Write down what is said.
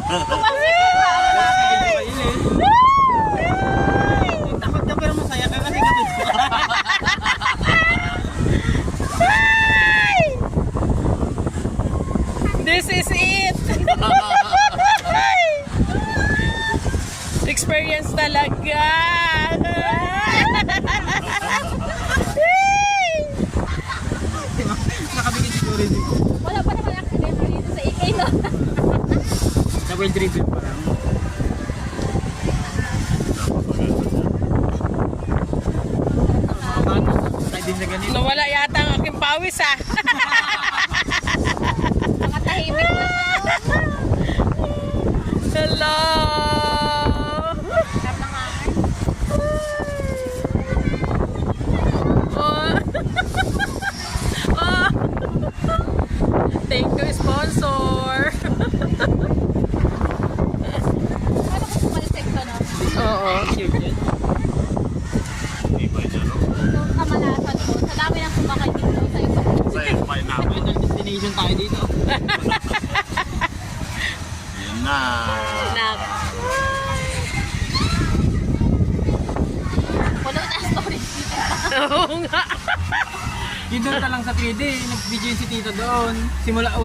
Takot ka pero masaya ka kasi kapit. This is it! Experience talaga! Nakabigit si Cory dito. Wala pa naman accident dito sa ikay, no? Double dribble pa lang. Kahit din na ganito. Nawala yata ang aking pawis ah. Mga tahimik na siya. Hello! Sarap ng hangin. Oh. Oh. Thank you, sponsor. Paano ko pumalikto, no? Oo. Cute yan. Yung kamalasan ko, sa dami ng sumakay dito sa iba. Final destination tayo dito. Yan na. Nak. Puno na storage dito. Oo nga. Yun doon ka lang sa 3D. Nag-video yung si Tito doon. Simula